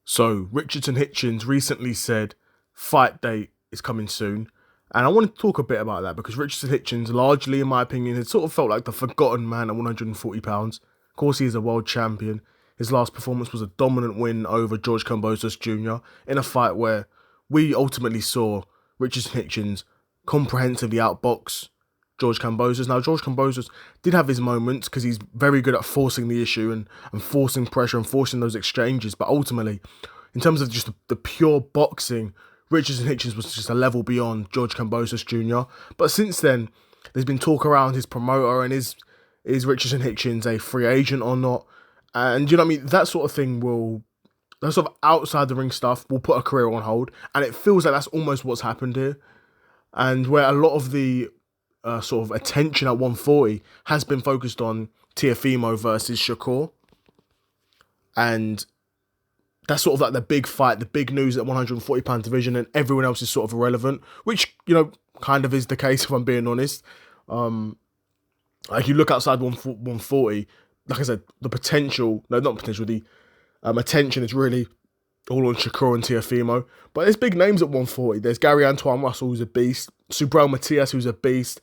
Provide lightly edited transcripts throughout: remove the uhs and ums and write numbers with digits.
So Richardson Hitchins recently said fight date is coming soon. And I want to talk a bit about that because Richardson Hitchins, largely in my opinion, has sort of felt like the forgotten man at 140 pounds. Of course, he is a world champion. His last performance was a dominant win over George Kambosos Jr. in a fight where we ultimately saw Richardson Hitchins comprehensively outbox George Kambosos. Now, George Kambosos did have his moments because he's very good at forcing the issue and forcing pressure and forcing those exchanges. But ultimately, in terms of just the pure boxing, Richardson Hitchins was just a level beyond George Kambosos Jr. But since then, there's been talk around his promoter and is Richardson Hitchins a free agent or not? And you know what I mean? That sort of thing that sort of outside the ring stuff will put a career on hold. And it feels like that's almost what's happened here. And where a lot of the sort of attention at 140 has been focused on Teofimo versus Shakur. And that's sort of like the big fight, the big news at 140-pound division, and everyone else is sort of irrelevant, which, you know, kind of is the case if I'm being honest. Like you look outside 140, like I said, the attention is really all on Shakur and Teofimo. But there's big names at 140. There's Gary Antoine Russell, who's a beast. Subriel Matias, who's a beast.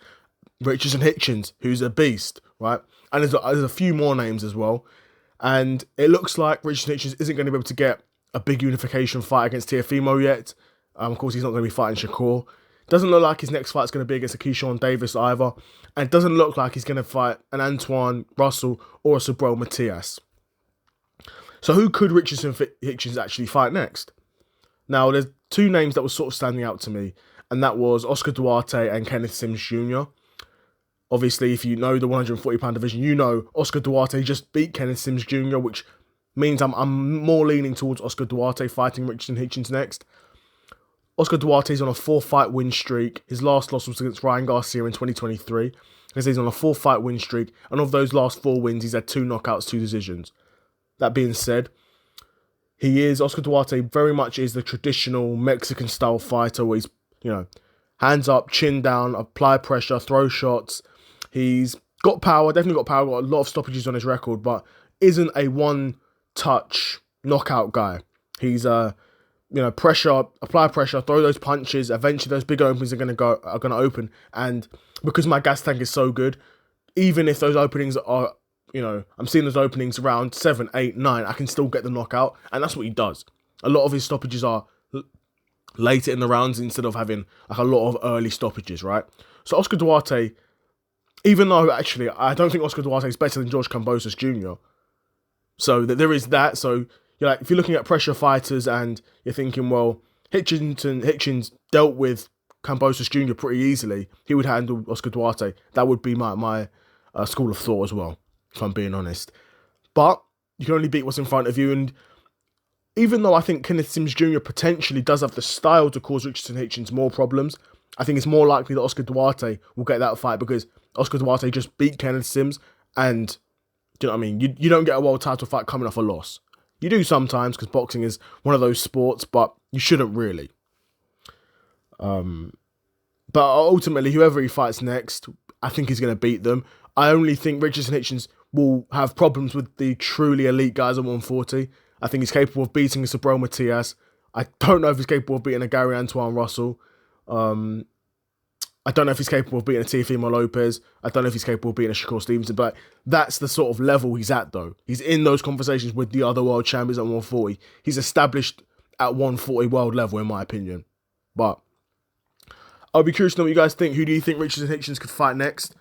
Richardson Hitchins, who's a beast, right? And there's a few more names as well. And it looks like Richardson Hitchins isn't going to be able to get a big unification fight against Teofimo yet. Of course, he's not going to be fighting Shakur. Doesn't look like his next fight's going to be against a Keyshawn Davis either. And it doesn't look like he's going to fight an Antoine Russell or a Subriel Matias. So who could Richardson Hitchins actually fight next? Now, there's two names that were sort of standing out to me, and that was Oscar Duarte and Kenneth Sims Jr. Obviously, if you know the 140-pound division, you know Oscar Duarte just beat Kenneth Sims Jr., which means I'm more leaning towards Oscar Duarte fighting Richardson Hitchins next. Oscar Duarte's on a 4-fight win streak. His last loss was against Ryan Garcia in 2023. He's on a 4-fight win streak, and of those last 4 wins, he's had 2 knockouts, 2 decisions. That being said, Oscar Duarte very much is the traditional Mexican-style fighter where he's, you know, hands up, chin down, apply pressure, throw shots. He's got power, definitely got power, got a lot of stoppages on his record, but isn't a one-touch knockout guy. He's pressure, apply pressure, throw those punches. Eventually, those big openings are gonna open, and because my gas tank is so good, even if those openings are, I'm seeing those openings around 7, 8, 9, I can still get the knockout, and that's what he does. A lot of his stoppages are later in the rounds instead of having like a lot of early stoppages, right? So Oscar Duarte, even though actually I don't think Oscar Duarte is better than George Kambosos Jr. So there is that. So if you're looking at pressure fighters and you're thinking, well, Hitchins dealt with Kambosos Jr. pretty easily, he would handle Oscar Duarte. That would be my school of thought as well, if I'm being honest. But you can only beat what's in front of you, and even though I think Kenneth Sims Jr. potentially does have the style to cause Richardson Hitchins more problems, I think it's more likely that Oscar Duarte will get that fight because Oscar Duarte just beat Kenneth Sims, and do you know what I mean? You don't get a world title fight coming off a loss. You do sometimes because boxing is one of those sports, but you shouldn't really. But ultimately, whoever he fights next, I think he's going to beat them. I only think Richardson Hitchins will have problems with the truly elite guys at 140. I think he's capable of beating a Subriel Matias. I don't know if he's capable of beating a Gary Antoine Russell. I don't know if he's capable of beating a Teofimo Lopez. I don't know if he's capable of beating a Shakur Stevenson, but that's the sort of level he's at, though. He's in those conversations with the other world champions at 140. He's established at 140 world level, in my opinion. But I'll be curious to know what you guys think. Who do you think Richardson Hitchins could fight next?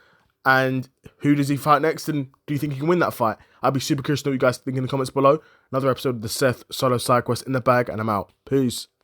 And who does he fight next? And do you think he can win that fight? I'll be super curious to know what you guys think in the comments below. Another episode of the Seth Solo Side Quest in the bag, and I'm out. Peace.